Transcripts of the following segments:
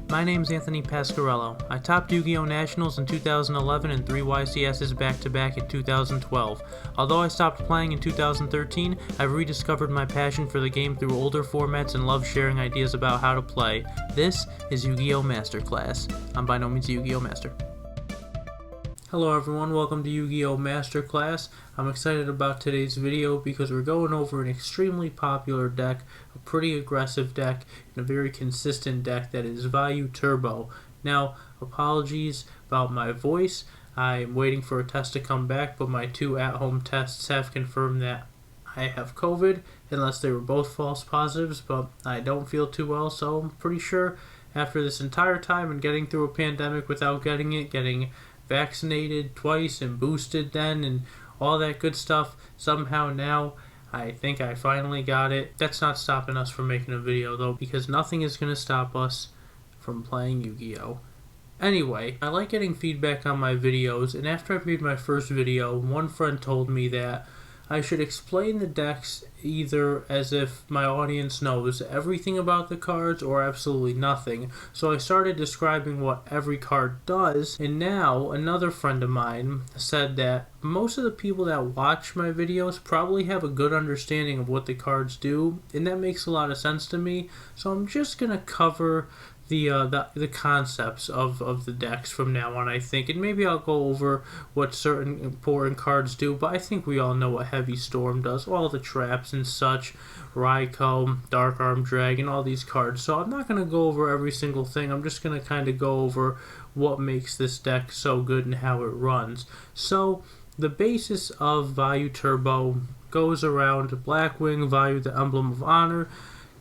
My name's Anthony Pascariello. I topped Yu-Gi-Oh! Nationals in 2011 and 3 YCSs back-to-back in 2012. Although I stopped playing in 2013, I've rediscovered my passion for the game through older formats and love sharing ideas about how to play. This is Yu-Gi-Oh! Masterclass. I'm by no means a Yu-Gi-Oh! Master. Hello everyone, welcome to Yu-Gi-Oh! Masterclass. I'm excited about today's video because we're going over an extremely popular deck, a pretty aggressive deck, and a very consistent deck that is Vayu Turbo. Now, apologies about my voice. I'm waiting for a test to come back, but my 2 at-home tests have confirmed that I have COVID, unless they were both false positives, but I don't feel too well, so I'm pretty sure after this entire time and getting through a pandemic without getting vaccinated twice and boosted then and all that good stuff, somehow now I think I finally got it. That's not stopping us from making a video though, because nothing is going to stop us from playing Yu-Gi-Oh! Anyway, I like getting feedback on my videos, and after I made my first video, one friend told me that I should explain the decks either as if my audience knows everything about the cards or absolutely nothing. So I started describing what every card does, and now another friend of mine said that most of the people that watch my videos probably have a good understanding of what the cards do, and that makes a lot of sense to me. So I'm just going to cover the concepts of the decks from now on, I think, and maybe I'll go over what certain important cards do, but I think we all know what Heavy Storm does, all the traps and such, Raioh, Dark Arm Dragon, all these cards. So I'm not going to go over every single thing. I'm just going to kind of go over what makes this deck so good and how it runs. So the basis of Vayu Turbo goes around Blackwing, Vayu, the Emblem of Honor.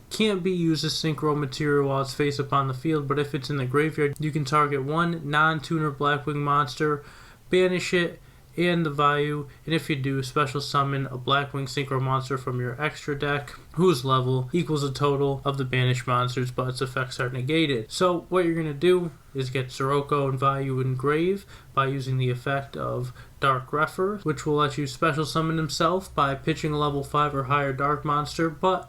Can't be used as synchro material while it's face up on the field, but if it's in the graveyard, you can target one non-tuner Blackwing monster, banish it, and the Vayu, and if you do, special summon a Blackwing synchro monster from your extra deck, whose level equals the total of the banished monsters, but its effects are negated. So what you're going to do is get Sirocco and Vayu in grave by using the effect of Dark Refer, which will let you special summon himself by pitching a level 5 or higher dark monster, but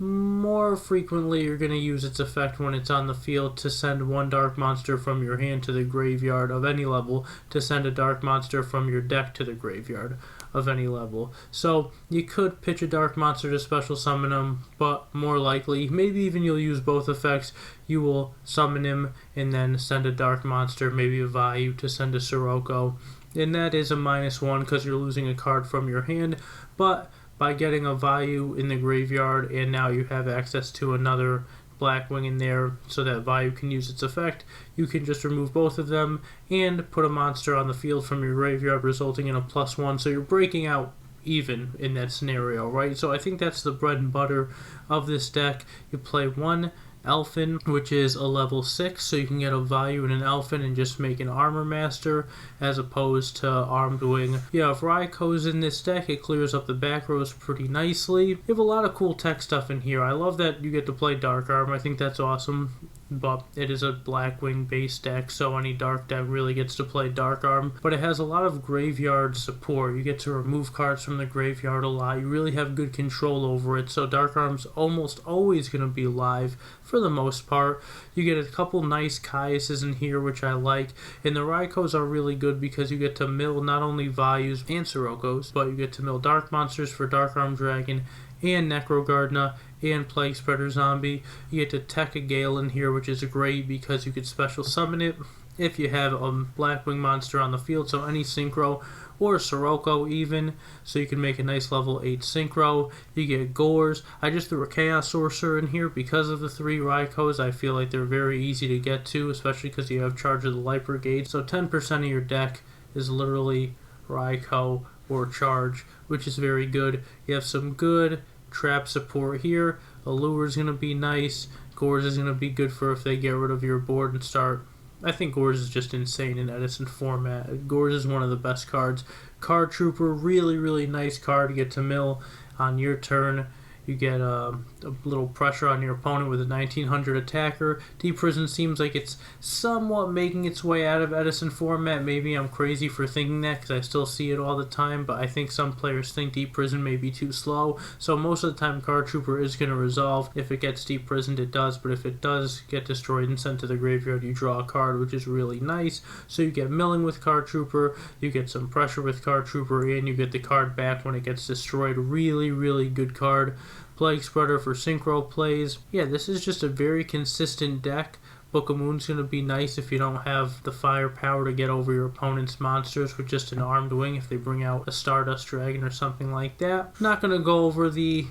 more frequently you're going to use its effect when it's on the field to send one dark monster from your hand to the graveyard of any level, to send a dark monster from your deck to the graveyard of any level. So you could pitch a dark monster to special summon him, but more likely, maybe even you'll use both effects, you will summon him and then send a dark monster, maybe a Vayu, to send a Sirocco, and that is a -1 because you're losing a card from your hand, but by getting a Vayu in the graveyard, and now you have access to another Blackwing in there so that Vayu can use its effect, you can just remove both of them and put a monster on the field from your graveyard, resulting in a +1, so you're breaking out even in that scenario, right? So I think that's the bread and butter of this deck. You play one Elfin, which is a level 6, so you can get a Vayu and an Elfin and just make an Armor Master, as opposed to Armed Wing. Yeah, if Raioh's in this deck, it clears up the back rows pretty nicely. You have a lot of cool tech stuff in here. I love that you get to play Dark Arm. I think that's awesome, but it is a Blackwing base deck, so any dark deck really gets to play Dark Arm. But it has a lot of graveyard support. You get to remove cards from the graveyard a lot. You really have good control over it, so Dark Arm's almost always going to be live for the most part. You get a couple nice Caiuses in here, which I like, and the Raioh's are really good because you get to mill not only Vayus and Siroccos, but you get to mill dark monsters for Dark Arm Dragon and Necrogardna and Plague Spreader Zombie. You get to tech a Gale in here, which is great because you could special summon it if you have a Blackwing monster on the field, so any synchro or Sirocco even, so you can make a nice level 8 synchro. You get Gores. I just threw a Chaos Sorcerer in here because of the 3 Raioh's. I feel like they're very easy to get to, especially because you have Charge of the Light Brigade, so 10% of your deck is literally Raioh or Charge, which is very good. You have some good trap support here. Allure is going to be nice. Gores is going to be good for if they get rid of your board and start. I think Gores is just insane in Edison format. Gores is one of the best cards. Card Trooper, really, really nice card to get to mill on your turn. You get a little pressure on your opponent with a 1900 attacker. Deep Prison seems like it's somewhat making its way out of Edison format. Maybe I'm crazy for thinking that because I still see it all the time, but I think some players think Deep Prison may be too slow. So most of the time Card Trooper is going to resolve. If it gets Deep Prisoned, it does, but if it does get destroyed and sent to the graveyard, you draw a card, which is really nice. So you get milling with Card Trooper, you get some pressure with Card Trooper, and you get the card back when it gets destroyed. Really, really good card. Plague Spreader for synchro plays. Yeah, this is just a very consistent deck. Book of Moon's going to be nice if you don't have the firepower to get over your opponent's monsters with just an armed wing if they bring out a Stardust Dragon or something like that. Not going to go over the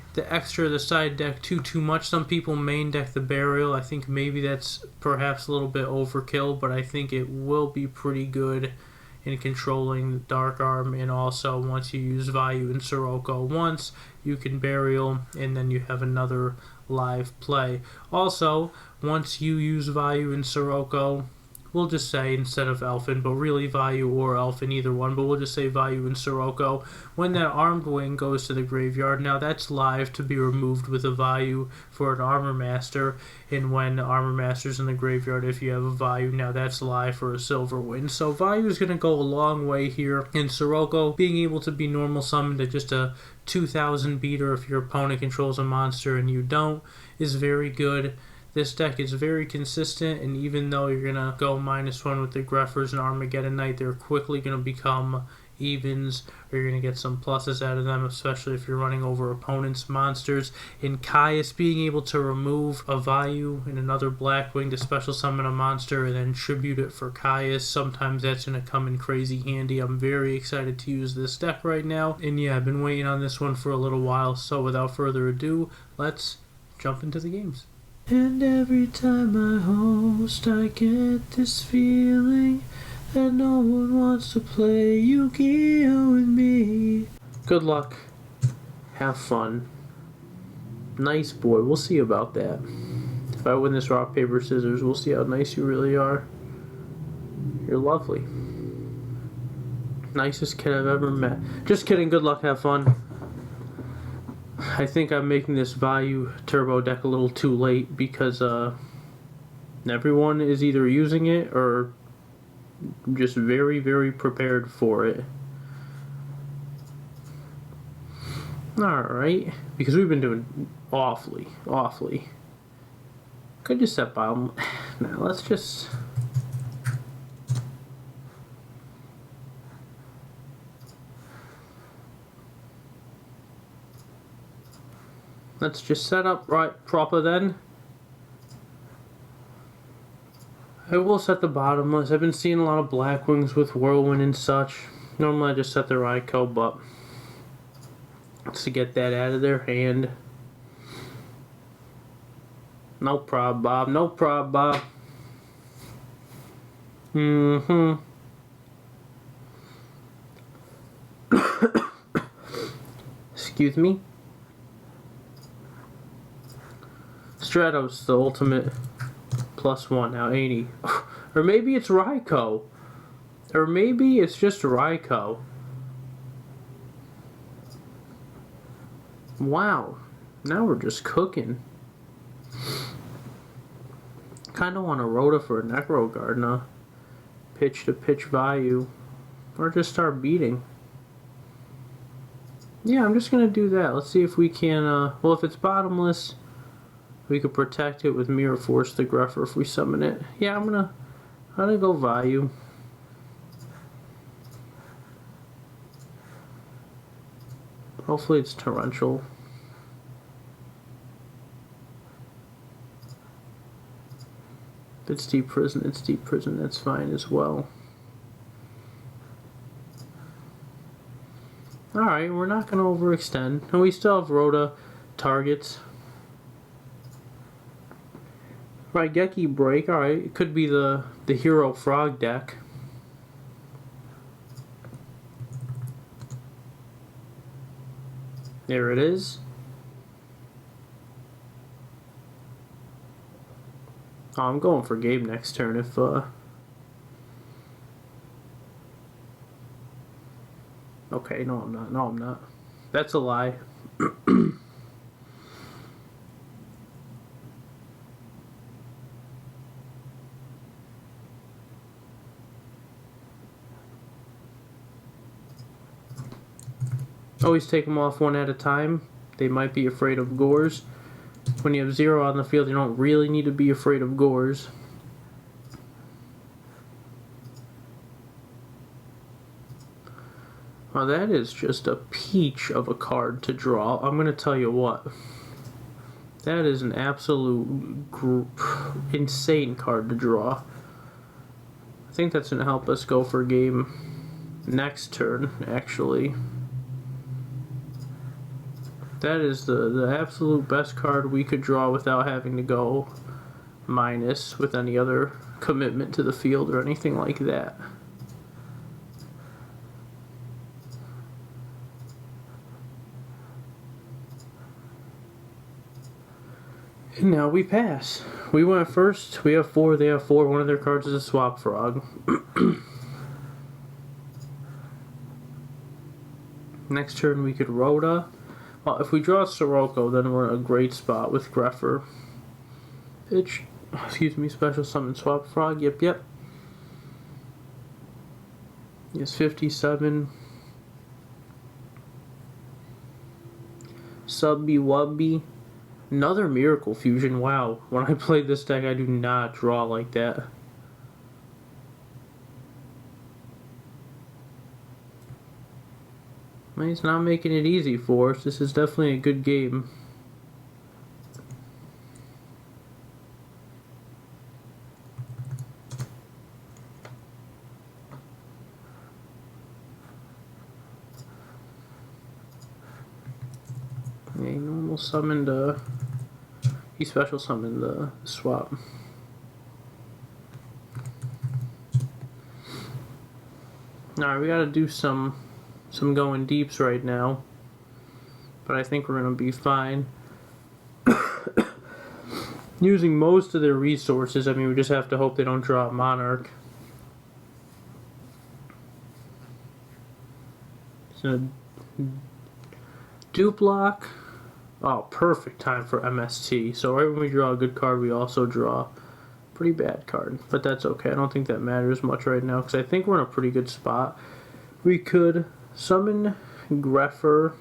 side deck too much. Some people main deck the Burial. I think maybe that's perhaps a little bit overkill, but I think it will be pretty good in controlling the Dark Arm, and also once you use Vayu and Sirocco once, you can Burial, and then you have another live play. Also, once you use Vayu and Sirocco, we'll just say instead of Elfin, but really Vayu or Elfin, either one, but we'll just say Vayu and Sirocco. When that armed wing goes to the graveyard, now that's live to be removed with a Vayu for an Armor Master, and when the Armor Master's in the graveyard, if you have a Vayu, now that's live for a Silver Win. So Vayu is going to go a long way here, and Sirocco being able to be normal summoned at just a 2000 beater if your opponent controls a monster and you don't, is very good. This deck is very consistent, and even though you're going to go -1 with the Greffers and Armageddon Knight, they're quickly going to become evens, or you're going to get some pluses out of them, especially if you're running over opponents' monsters. In Caius, being able to remove a Vayu and another Blackwing to special summon a monster and then tribute it for Caius, sometimes that's going to come in crazy handy. I'm very excited to use this deck right now, and yeah, I've been waiting on this one for a little while, so without further ado, let's jump into the games. And every time I host, I get this feeling that no one wants to play Yu-Gi-Oh! With me. Good luck. Have fun. Nice boy. We'll see about that. If I win this rock, paper, scissors, we'll see how nice you really are. You're lovely. Nicest kid I've ever met. Just kidding. Good luck. Have fun. I think I'm making this Vayu Turbo deck a little too late because everyone is either using it or just very, very prepared for it. Alright, because we've been doing awfully. Could just set bottom. Now let's just... Let's just set up right proper then. I will set the bottomless. I've been seeing a lot of Blackwings with Whirlwind and such. Normally I just set the Raioh, but it's to get that out of their hand. No prob, Bob. No prob, Bob. Excuse me. Stratos, the ultimate +1 now, 80. Or maybe it's Raioh. Or maybe it's just Raioh. Wow. Now we're just cooking. Kinda want a Rhoda for a Necro Gardener. Pitch to pitch Vayu. Or just start beating. Yeah, I'm just gonna do that. Let's see if we can, well, if it's bottomless, we could protect it with Mirror Force the Gruffer if we summon it. Yeah, I'm gonna go Vayu. Hopefully it's Torrential. If it's Deep Prison, it's Deep Prison. That's fine as well. Alright, we're not gonna overextend. And we still have Rhoda targets. Raigeki Break, alright, it could be the Hero Frog deck. There it is. Oh, I'm going for Gabe next turn if, okay, no I'm not. That's a lie. Always take them off one at a time. They might be afraid of gores. When you have 0 on the field, you don't really need to be afraid of gores. Well, that is just a peach of a card to draw. I'm going to tell you what. That is an absolute insane card to draw. I think that's going to help us go for game next turn, actually. That is the absolute best card we could draw without having to go minus with any other commitment to the field or anything like that. And now we pass. We went first. We have 4. They have 4. One of their cards is a swap frog. Next turn we could Rhoda. Well, if we draw Sirocco, then we're in a great spot with Greffer. Pitch. Excuse me. Special summon swap frog. Yep. It's 57. Subby Wubby. Another Miracle Fusion. Wow. When I play this deck, I do not draw like that. He's not making it easy for us. This is definitely a good game. Yeah, he normal summoned he special summoned the swap. Alright, we gotta do some going deeps right now, but I think we're gonna be fine. Using most of their resources. I mean, we just have to hope they don't draw a Monarch. So, Duplock. Oh, perfect time for MST. So right when we draw a good card, we also draw a pretty bad card. But that's okay. I don't think that matters much right now, because I think we're in a pretty good spot. We could summon Greffer.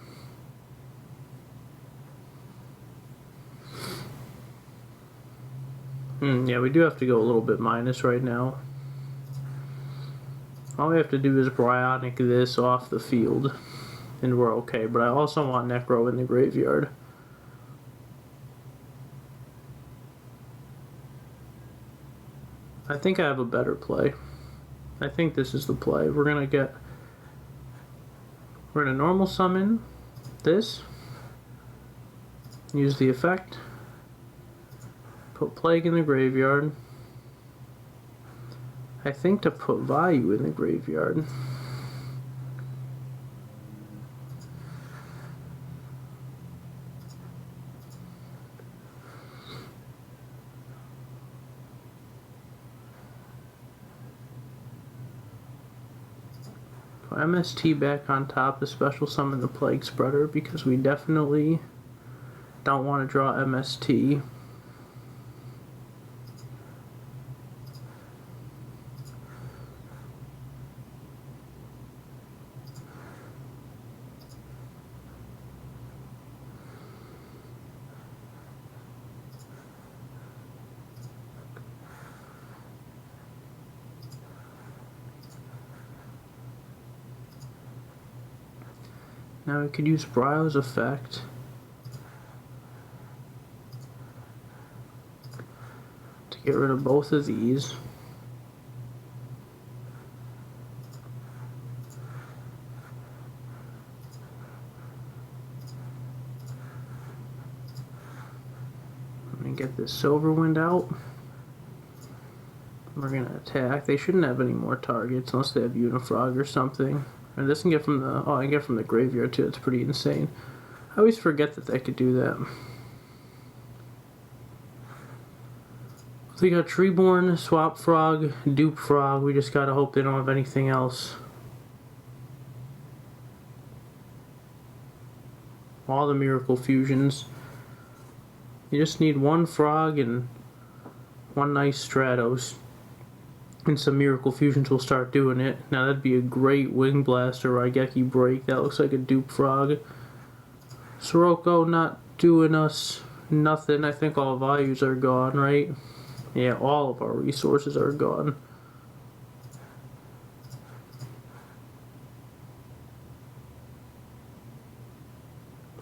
Yeah, we do have to go a little bit minus right now. All we have to do is Bryonic this off the field, and we're okay. But I also want Necro in the graveyard. I think I have a better play. I think this is the play. We're gonna normal summon this. Use the effect. Put Plague in the graveyard. I think to put Vayu in the graveyard. Put MST back on top to special summon the Plague Spreader, because we definitely don't want to draw MST. Now we could use Raioh's effect to get rid of both of these. Let me get this Silverwind out. We're gonna attack. They shouldn't have any more targets unless they have Unifrog or something. And this can get from the I can get from the graveyard too. It's pretty insane. I always forget that they could do that. So we got Treeborn, Swap Frog, Dupe Frog. We just gotta hope they don't have anything else. All the Miracle Fusions. You just need one Frog and one nice Stratos. and some Miracle Fusions will start doing it. Now that'd be a great Wing Blast or Raigeki break. That looks like a dupe frog. Sirocco not doing us nothing. I think all Vayus are gone, right? Yeah, all of our resources are gone.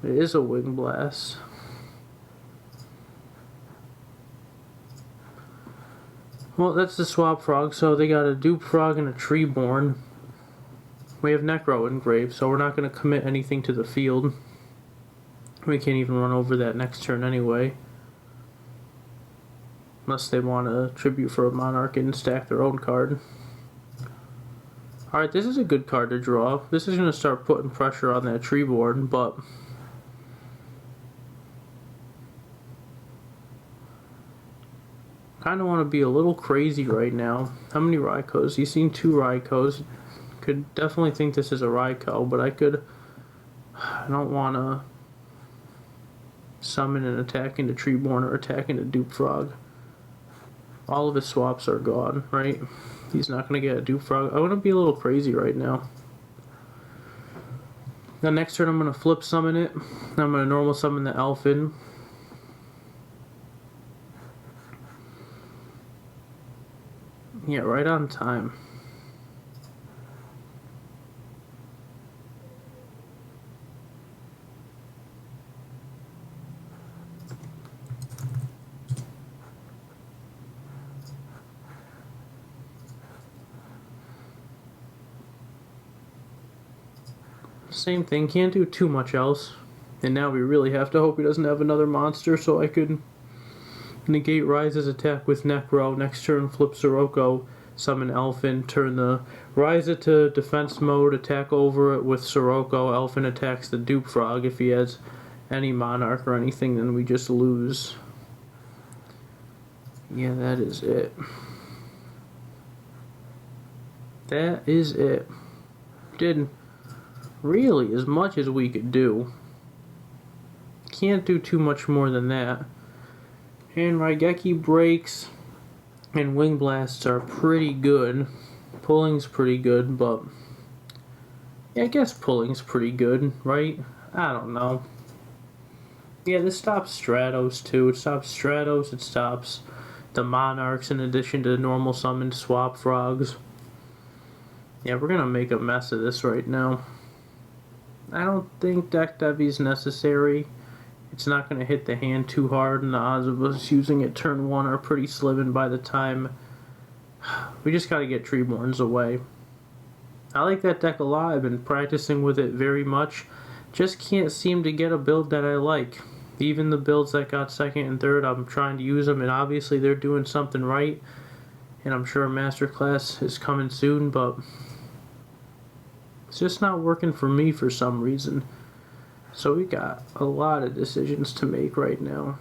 It is a Wing Blast. Well, that's the swap frog, so they got a dupe frog and a treeborn. We have Necro engraved, so we're not going to commit anything to the field. We can't even run over that next turn anyway. Unless they want a tribute for a Monarch and stack their own card. Alright, this is a good card to draw. This is going to start putting pressure on that treeborn, but kind of want to be a little crazy right now. How many Raikos? You've seen 2 Raikos. Could definitely think this is a Raikou, but I don't want to summon and attack into Treeborn or attack into Dupe Frog. All of his swaps are gone, right? He's not going to get a Dupe Frog. I want to be a little crazy right now. The next turn I'm going to flip summon it. I'm going to normal summon the Elfin. Yeah, right on time. Same thing, can't do too much else. And now we really have to hope he doesn't have another monster so I could negate Rise's attack with Necro. Next turn, flip Sirocco, summon Elfin, turn the Ryza to defense mode, attack over it with Sirocco. Elfin attacks the Dupe Frog. If he has any Monarch or anything, then we just lose. Yeah, that is it. That is it. Did really as much as we could do. Can't do too much more than that. And Raigeki breaks and Wing Blasts are pretty good. Pulling's pretty good, but yeah, I guess pulling's pretty good, right? I don't know. Yeah, this stops Stratos too. It stops Stratos, it stops the Monarchs in addition to normal summoned swap frogs. Yeah, we're gonna make a mess of this right now. I don't think Deck Devi's necessary. It's not going to hit the hand too hard, and the odds of us using it turn 1 are pretty slim, and by the time we just got to get Treeborns away. I like that deck a lot. I've been practicing with it very much. Just can't seem to get a build that I like. Even the builds that got 2nd and 3rd, I'm trying to use them, and obviously they're doing something right. And I'm sure Masterclass is coming soon, but it's just not working for me for some reason. So we got a lot of decisions to make right now.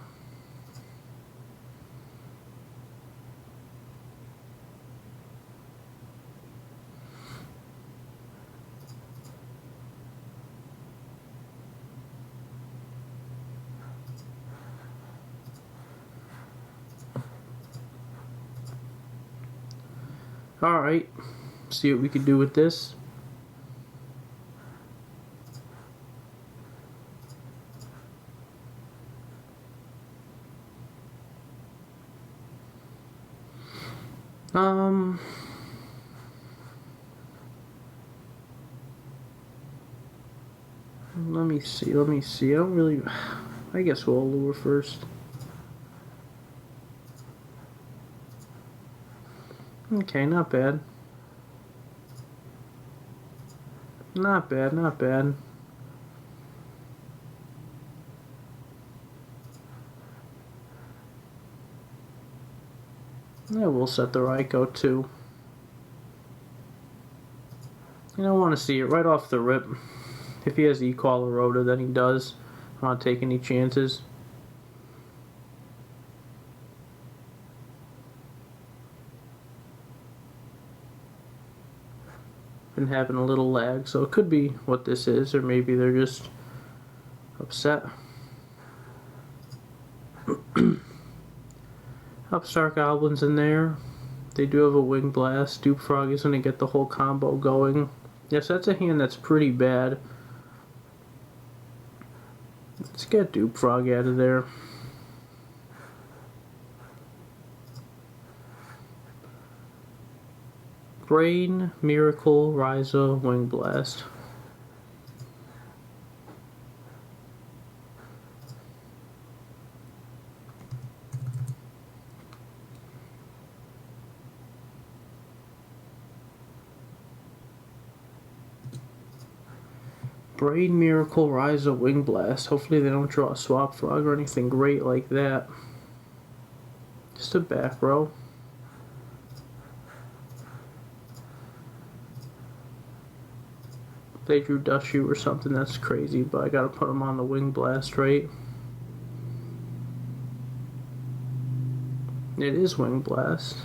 Alright, see what we can do with this. Let me see. I don't really... I guess we'll lure first. Okay, not bad. Not bad, not bad. Yeah, we'll set the Raioh too. You don't want to see it right off the rip. If he has Equal or Rhoda, then he does. I don't want to take any chances. Been having a little lag, so it could be what this is, or maybe they're just upset. Upstart Goblins in there. They do have a Wing Blast. Dupe Frog is going to get the whole combo going. Yes, that's a hand that's pretty bad. Let's get Dupe Frog out of there. Brain, Miracle, Raioh, Wing Blast. Brain, Miracle, Raioh, Wing Blast. Hopefully they don't draw a Swap Frog or anything great like that. Just a back row. If they drew Dust Shoe or something, that's crazy, but I gotta put them on the Wing Blast, right? It is Wing Blast.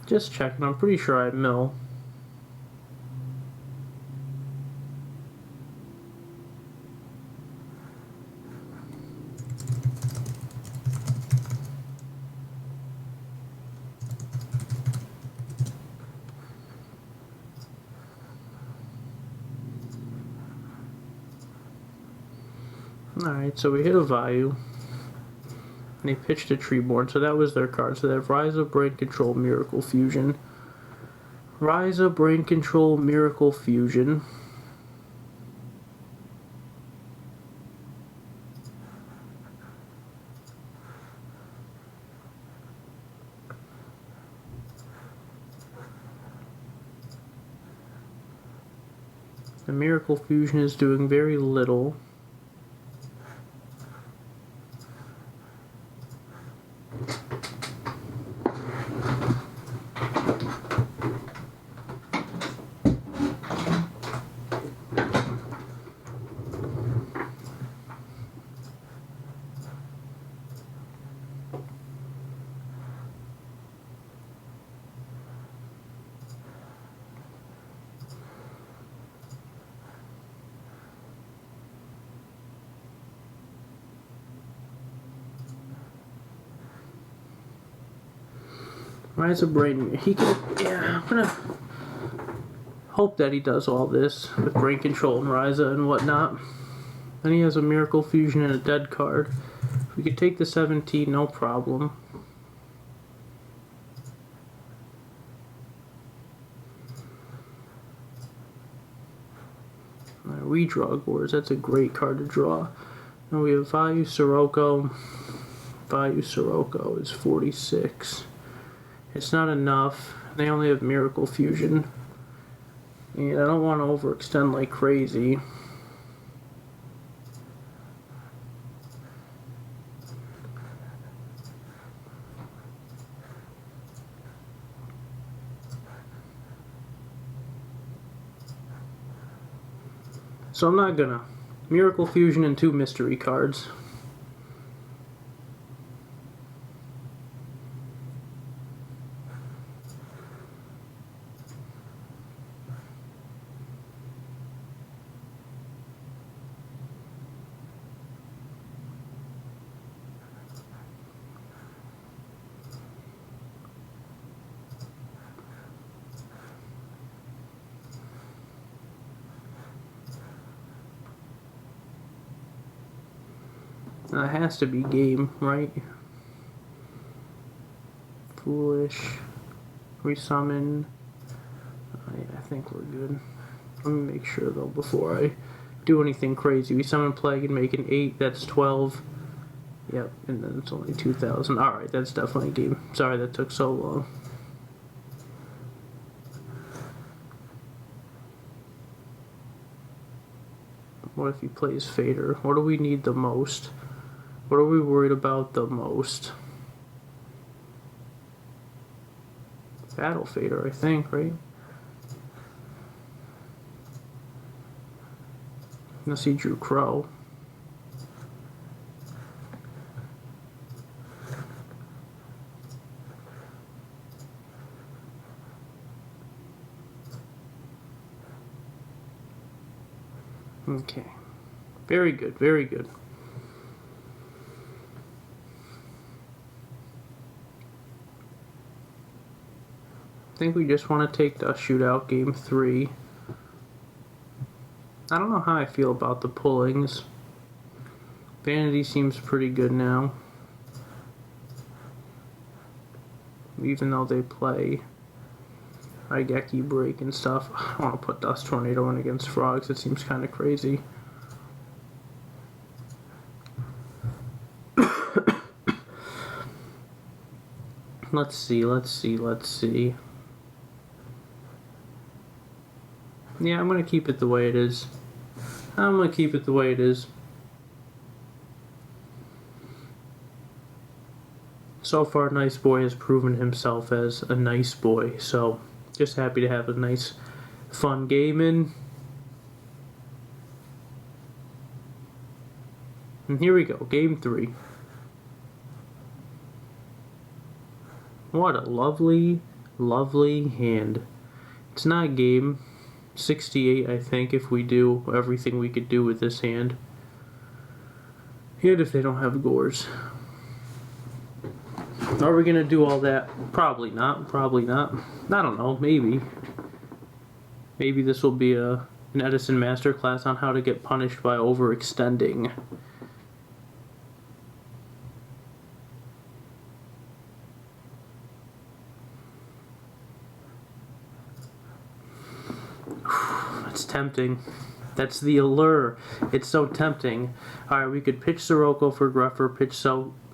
Just checking, I'm pretty sure I mill. Alright, so we hit a Vayu. And they pitched a Treeborn, so that was their card. So they have Raioh, Brain Control, Miracle Fusion. Raioh, Brain Control, Miracle Fusion. The Miracle Fusion is doing very little. Rise of Brain. He can. Yeah, I'm gonna hope that he does all this with Brain Control and Raioh and whatnot. Then he has a Miracle Fusion and a dead card. If we could take the 17, no problem. We draw Gores. That's a great card to draw. And we have Vayu Sirocco. Vayu Sirocco is 46. It's not enough. They only have Miracle Fusion. And I don't want to overextend like crazy. So I'm not gonna. Miracle Fusion and 2 mystery cards. That has to be game, right? Foolish. Resummon. Yeah, I think we're good. Let me make sure though before I do anything crazy. We summon Plague and make an 8, that's 12. Yep, and then it's only 2,000. Alright, that's definitely game. Sorry that took so long. What if he plays Fader? What do we need the most? What are we worried about the most? Battle Fader, I think, right? Unless he drew Crow. Okay. Very good, very good. I think we just want to take the shootout game 3. I don't know how I feel about the pullings. Vanity seems pretty good now. Even though they play Raigeki break and stuff. I don't want to put Dust Tornado in against Frogs. It seems kind of crazy. Let's see. Yeah, I'm going to keep it the way it is. So far, Nice Boy has proven himself as a nice boy, so just happy to have a nice, fun game in. And here we go, game 3. What a lovely, lovely hand. It's not game 68, I think, if we do everything we could do with this hand. And if they don't have gores. Are we going to do all that? Probably not. I don't know, maybe. Maybe this will be an Edison Masterclass on how to get punished by overextending. It's tempting. That's the allure. It's so tempting. Alright, we could pitch Sirocco for Gruffer, pitch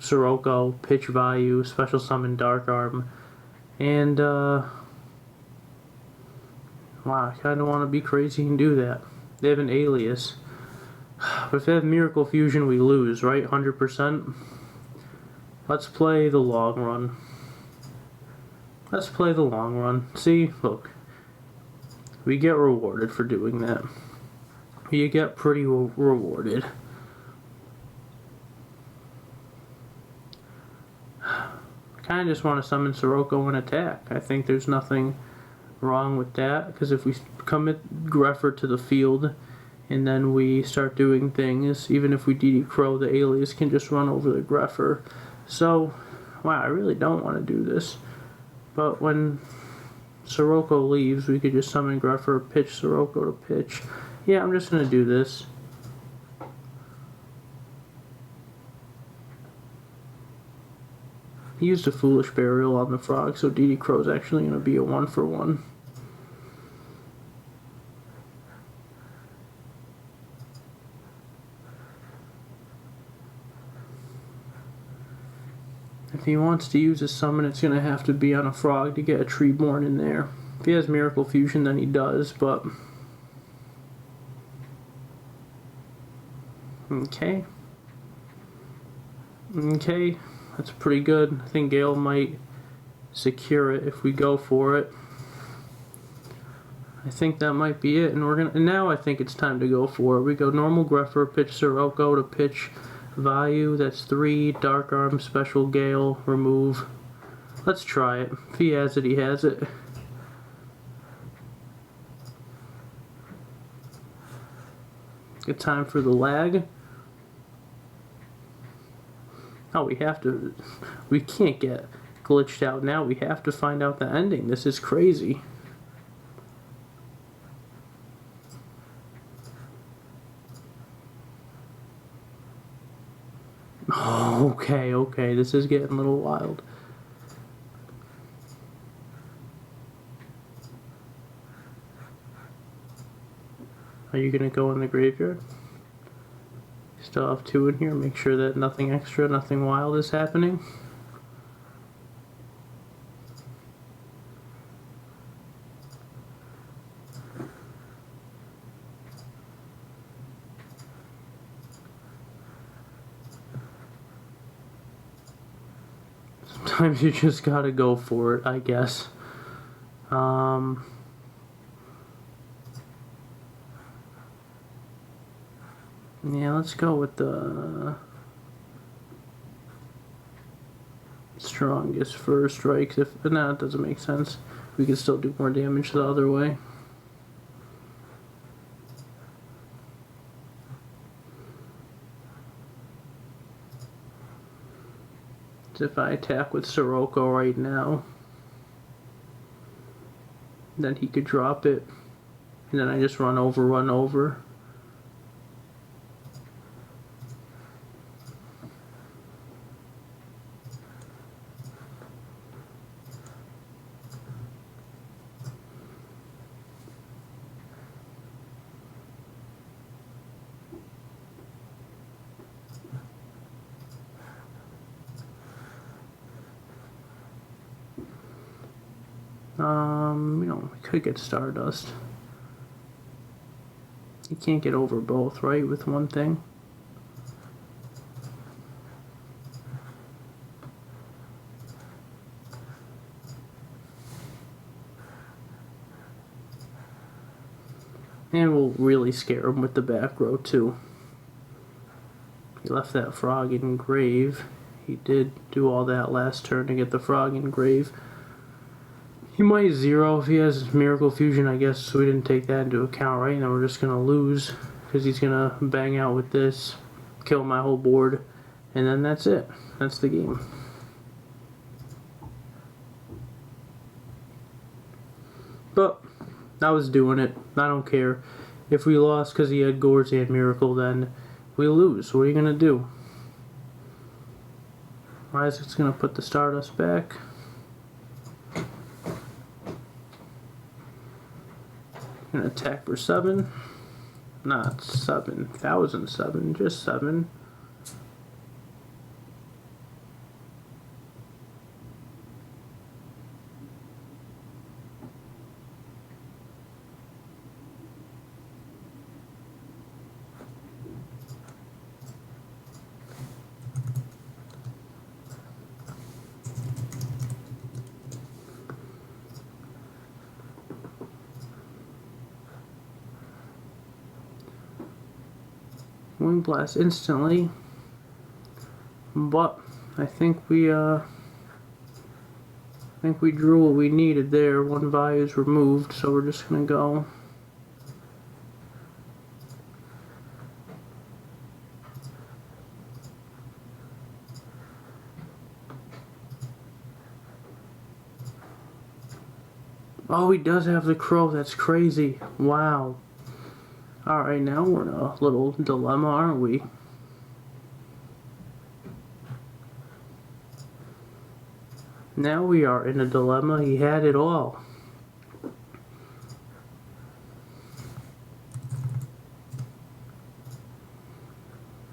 Sirocco, pitch Vayu, special summon Dark Arm, and wow, I kind of want to be crazy and do that. They have an alias. But if they have Miracle Fusion, we lose, right? 100%? Let's play the long run. See? Look. We get rewarded for doing that. You get pretty rewarded. I kind of just want to summon Sirocco and attack. I think there's nothing wrong with that, because if we commit Greffer to the field and then we start doing things, even if we DD Crow, the alias can just run over the Greffer. So, wow, I really don't want to do this. But when Sirocco leaves, we could just summon Greffer, pitch Sirocco to pitch. Yeah, I'm just going to do this. He used a Foolish Burial on the Frog, so DD Crow's actually going to be a 1-for-1. If he wants to use a summon, it's going to have to be on a Frog to get a Treeborn in there. If he has Miracle Fusion, then he does, but... Okay, that's pretty good. I think Gale might secure it if we go for it. I think that might be it, and now I think it's time to go for it. We go normal Greffer, pitch Sirocco to pitch Vayu. That's 3. Dark Arm, special Gale, remove. Let's try it. If he has it, he has it. Good time for the lag. Oh, we can't get glitched out now. We have to find out the ending. This is crazy. Oh, okay, this is getting a little wild. Are you gonna go in the graveyard? Still have 2 in here. Make sure that nothing extra, nothing wild is happening. Sometimes you just gotta go for it, I guess. Yeah, let's go with the strongest first strikes. No, it doesn't make sense. We can still do more damage the other way. if I attack with Sirocco right now, then he could drop it, and then I just run over. We could get Stardust. You can't get over both, right, with one thing? And we'll really scare him with the back row, too. He left that frog in grave. He did do all that last turn to get the frog in grave. He might zero if he has Miracle Fusion, I guess, so we didn't take that into account, right? Now we're just going to lose, because he's going to bang out with this, kill my whole board, and then that's it. That's the game. But I was doing it. I don't care. If we lost because he had Gourds, he had Miracle, then we lose. What are you going to do? Isaac's going to put the Stardust back. Gonna attack for 7. Not 7,007, just 7. Wind Blast instantly, but I think we drew what we needed there. One Vayu is removed, so we're just gonna go. Oh, he does have the crow. That's crazy. Wow. Alright, now we're in a little dilemma, aren't we? Now we are in a dilemma. He had it all.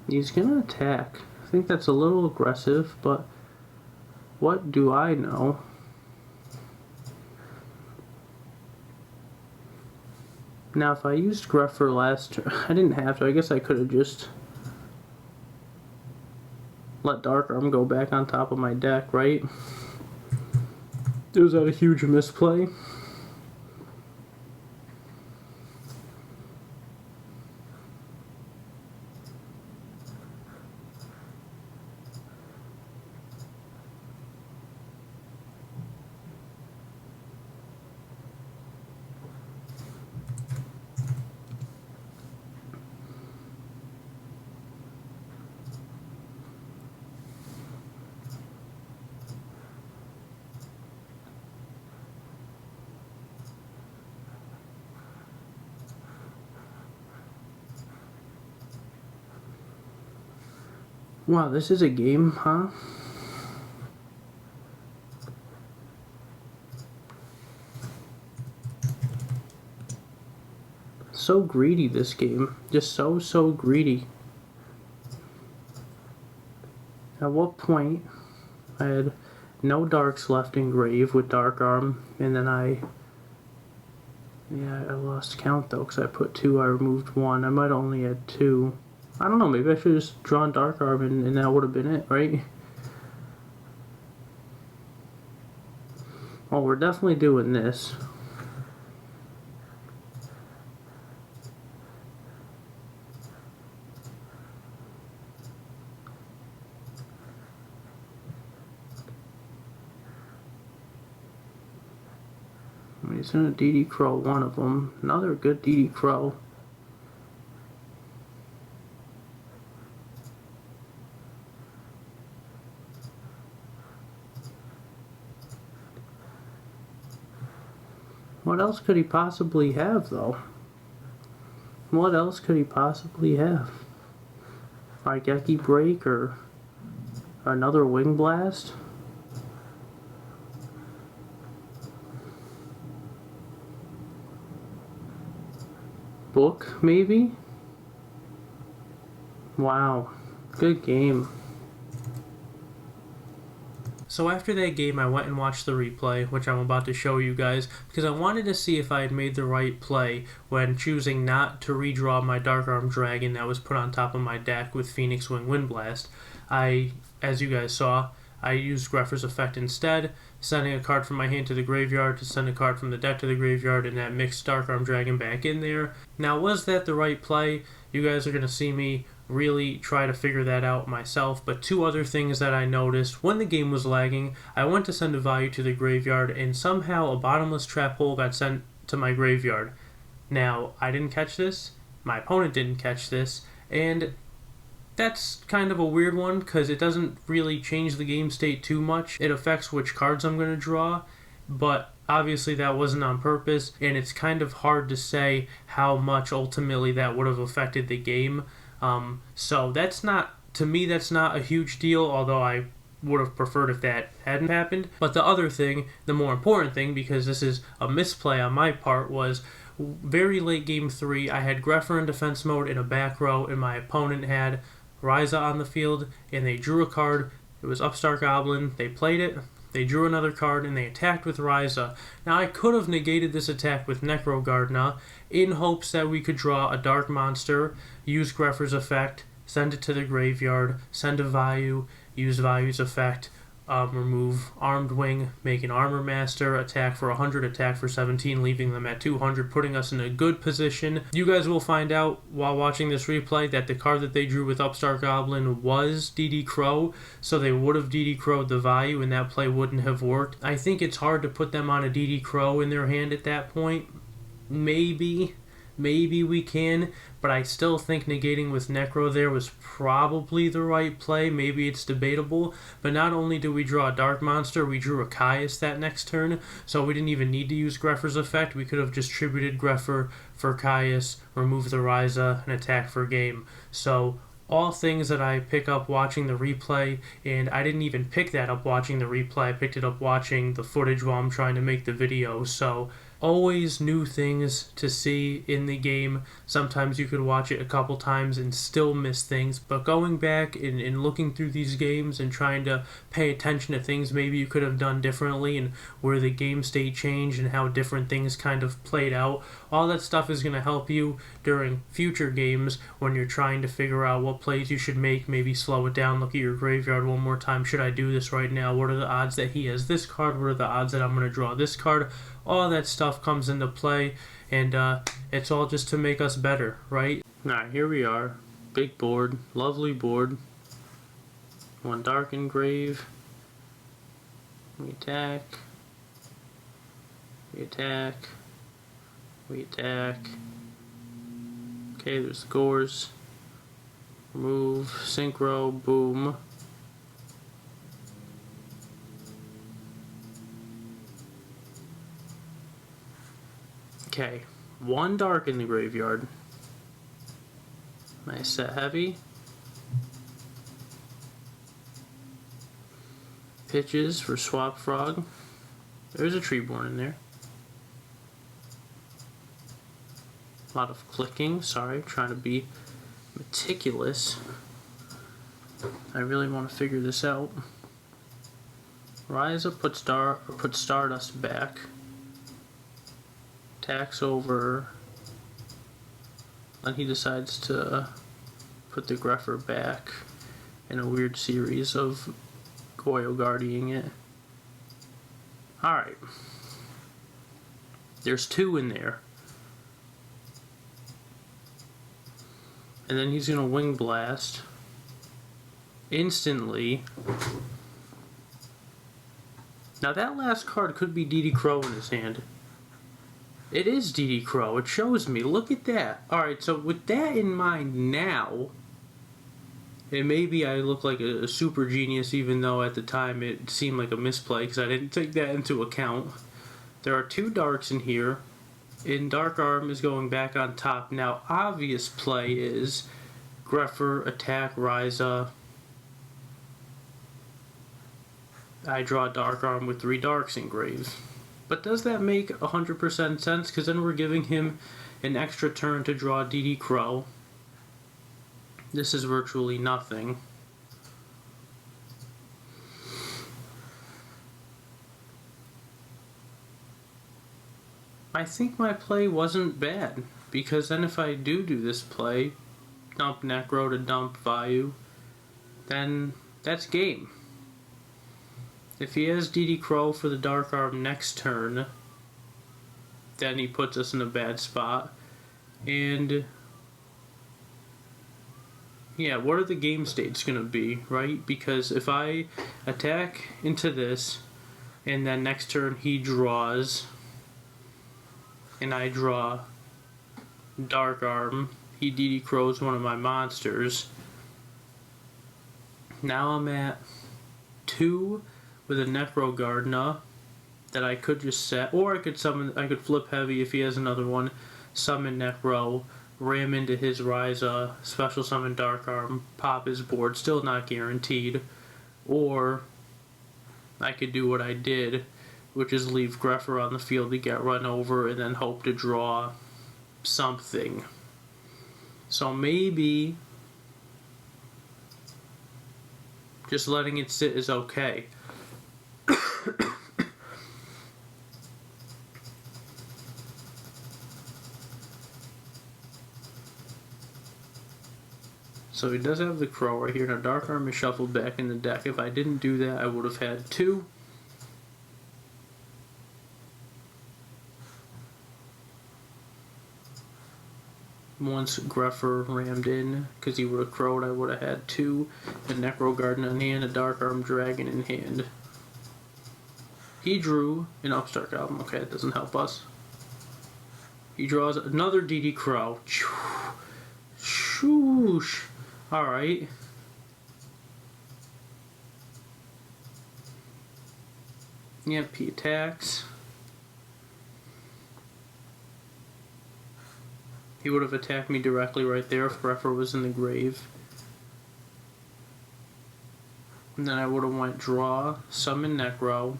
He's gonna attack. I think that's a little aggressive, but what do I know? Now, if I used Gruffer last turn, I didn't have to. I guess I could have just let Dark Arm go back on top of my deck, right? Was that a huge misplay? Wow, this is a game, huh? So greedy, this game. Just so greedy. At what point I had no darks left in grave with Dark Arm, and then I lost count though, because I put 2, I removed 1. I might only had 2. I don't know, maybe I should have just drawn Dark Arm and that would have been it, right? Well, we're definitely doing this. He's gonna DD Crow one of them. Another good DD Crow. What else could he possibly have, though? What else could he possibly have? Raigeki Break or another Wing Blast? Book, maybe? Wow. Good game. So after that game, I went and watched the replay, which I'm about to show you guys, because I wanted to see if I had made the right play when choosing not to redraw my Dark Arm Dragon that was put on top of my deck with Phoenix Wing Wind Blast. As you guys saw, I used Grepher's Effect instead, sending a card from my hand to the graveyard to send a card from the deck to the graveyard, and that mixed Dark Arm Dragon back in there. Now, was that the right play? You guys are going to see me really try to figure that out myself, but two other things that I noticed. When the game was lagging, I went to send a Vayu to the graveyard, and somehow a bottomless trap hole got sent to my graveyard. Now, I didn't catch this, my opponent didn't catch this, and that's kind of a weird one, because it doesn't really change the game state too much. It affects which cards I'm going to draw, but obviously that wasn't on purpose, and it's kind of hard to say how much ultimately that would have affected the game. So that's not, to me, that's not a huge deal, although I would have preferred if that hadn't happened. But the other thing, the more important thing, because this is a misplay on my part, was very late game 3, I had Grepher in defense mode in a back row, and my opponent had Raioh on the field, and they drew a card. It was Upstart Goblin. They played it. They drew another card, and they attacked with Raioh. Now, I could have negated this attack with Necro Gardener in hopes that we could draw a Dark Monster, use Grepher's Effect, send it to the graveyard, send a Vayu, use Vayu's Effect, remove Armed Wing, make an Armor Master, attack for 100, attack for 17, leaving them at 200, putting us in a good position. You guys will find out while watching this replay that the card that they drew with Upstart Goblin was DD Crow, so they would have DD Crow'd the Vayu, and that play wouldn't have worked. I think it's hard to put them on a DD Crow in their hand at that point. Maybe we can, but I still think negating with Necro there was probably the right play. Maybe it's debatable, but not only did we draw a Dark Monster, we drew a Caius that next turn, so we didn't even need to use Grepher's Effect. We could have just tributed Grepher for Caius, remove the Raioh, and attack for game. So all things that I pick up watching the replay, and I didn't even pick that up watching the replay. I picked it up watching the footage while I'm trying to make the video, so always new things to see in the game. Sometimes you could watch it a couple times and still miss things, but going back and looking through these games and trying to pay attention to things maybe you could have done differently and where the game state changed and how different things kind of played out, all that stuff is going to help you during future games when you're trying to figure out what plays you should make. Maybe slow it down, look at your graveyard one more time. Should I do this right now? What are the odds that he has this card? What are the odds that I'm going to draw this card? All that stuff comes into play, and it's all just to make us better, right? Alright, here we are. Big board, lovely board. One Dark Engrave. We attack. We attack. We attack. Okay, there's the Gores. Remove, Synchro, boom. Okay, one Dark in the graveyard. Nice set heavy. Pitches for Swap Frog. There's a Treeborn in there. A lot of clicking, sorry, trying to be meticulous. I really want to figure this out. Raioh puts Stardust back. Attacks over, and he decides to put the Grepher back in a weird series of Goyo Guarding it. Alright. There's two in there. And then he's going to Wing Blast. Instantly. Now that last card could be DD Crow in his hand. It is DD Crow. It shows me. Look at that. Alright, so with that in mind now, and maybe I look like a super genius even though at the time it seemed like a misplay because I didn't take that into account. There are 2 darks in here, and Dark Arm is going back on top. Now, obvious play is Greffer, attack Raioh. I draw Dark Arm with 3 darks in grave. But does that make 100% sense? Because then we're giving him an extra turn to draw DD Crow. This is virtually nothing. I think my play wasn't bad, because then if I do this play, dump Necro to dump Vayu, then that's game. If he has DD Crow for the Dark Arm next turn, then he puts us in a bad spot. And yeah, what are the game states going to be, right? Because if I attack into this, and then next turn he draws, and I draw Dark Arm, he DD Crows one of my monsters. Now I'm at 2 with a Necro Gardener that I could just set, or I could summon. I could flip heavy if he has another one, summon Necro, ram into his Raioh, special summon Dark Arm, pop his board, still not guaranteed. Or I could do what I did, which is leave Greffer on the field to get run over and then hope to draw something. So maybe just letting it sit is okay. So he does have the Crow right here. Now Dark Arm is shuffled back in the deck. If I didn't do that, I would have had 2. Once Greffer rammed in, because he would have crowed, I would have had 2. A Necro Garden in hand, a Dark Arm Dragon in hand. He drew an Upstart Goblin. Okay, that doesn't help us. He draws another DD Crow. Shoosh. Alright. Yep, he attacks. He would have attacked me directly right there if Greffer was in the grave. And then I would have went draw, summon Necro,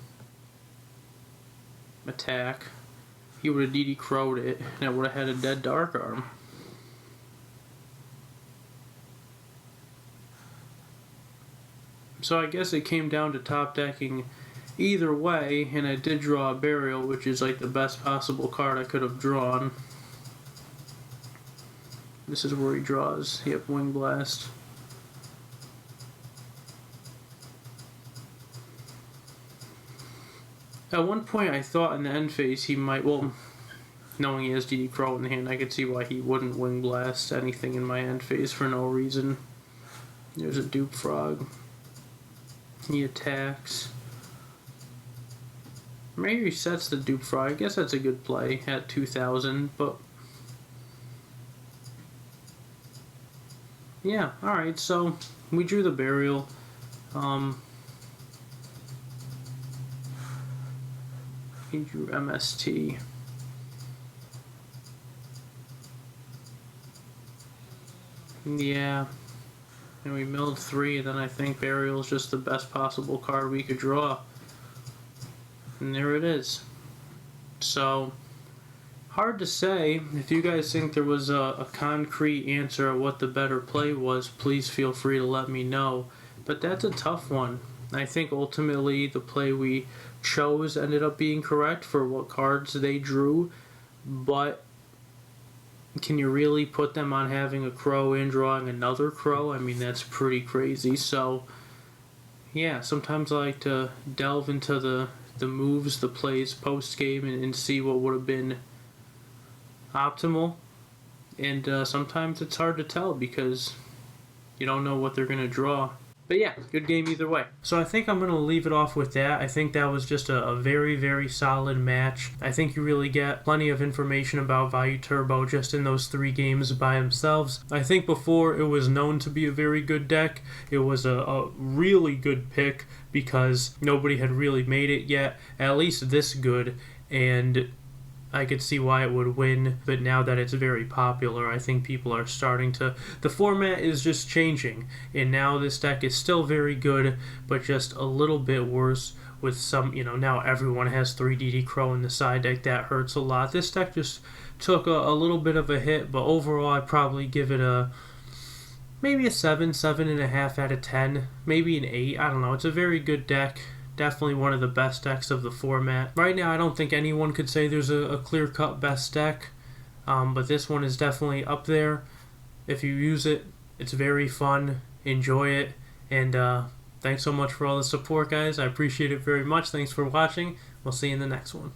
attack. He would have DD Crow'd it, and I would have had a dead Dark Arm. So I guess it came down to top decking either way, and I did draw a Burial, which is like the best possible card I could have drawn. This is where he draws. Yep, Wing Blast. At one point I thought in the end phase he might, well, knowing he has DD Crow in the hand, I could see why he wouldn't Wing Blast anything in my end phase for no reason. There's a Dupe Frog. He attacks. Maybe he sets the Dupe Frog. I guess that's a good play at 2,000, but yeah, alright, so we drew the Burial. He drew MST. Yeah. And we milled 3, and then I think Burial is just the best possible card we could draw. And there it is. So, hard to say. If you guys think there was a concrete answer of what the better play was, please feel free to let me know. But that's a tough one. I think ultimately the play we chose ended up being correct for what cards they drew, but can you really put them on having a Crow and drawing another Crow? I mean, that's pretty crazy. So, yeah, sometimes I like to delve into the moves, the plays post-game, and see what would have been optimal. And sometimes it's hard to tell because you don't know what they're going to draw. But yeah, good game either way. So I think I'm going to leave it off with that. I think that was just a very, very solid match. I think you really get plenty of information about Vayu Turbo just in those 3 games by themselves. I think before it was known to be a very good deck. It was a really good pick because nobody had really made it yet, at least this good. and I could see why it would win, but now that it's very popular, I think people are starting to... The format is just changing, and now this deck is still very good, but just a little bit worse with some, now everyone has 3DD Crow in the side deck. That hurts a lot. This deck just took a little bit of a hit, but overall I'd probably give it maybe a 7.5 out of 10, maybe an 8. I don't know. It's a very good deck. Definitely one of the best decks of the format. Right now, I don't think anyone could say there's a clear-cut best deck, but this one is definitely up there. If you use it, it's very fun. Enjoy it, and thanks so much for all the support, guys. I appreciate it very much. Thanks for watching. We'll see you in the next one.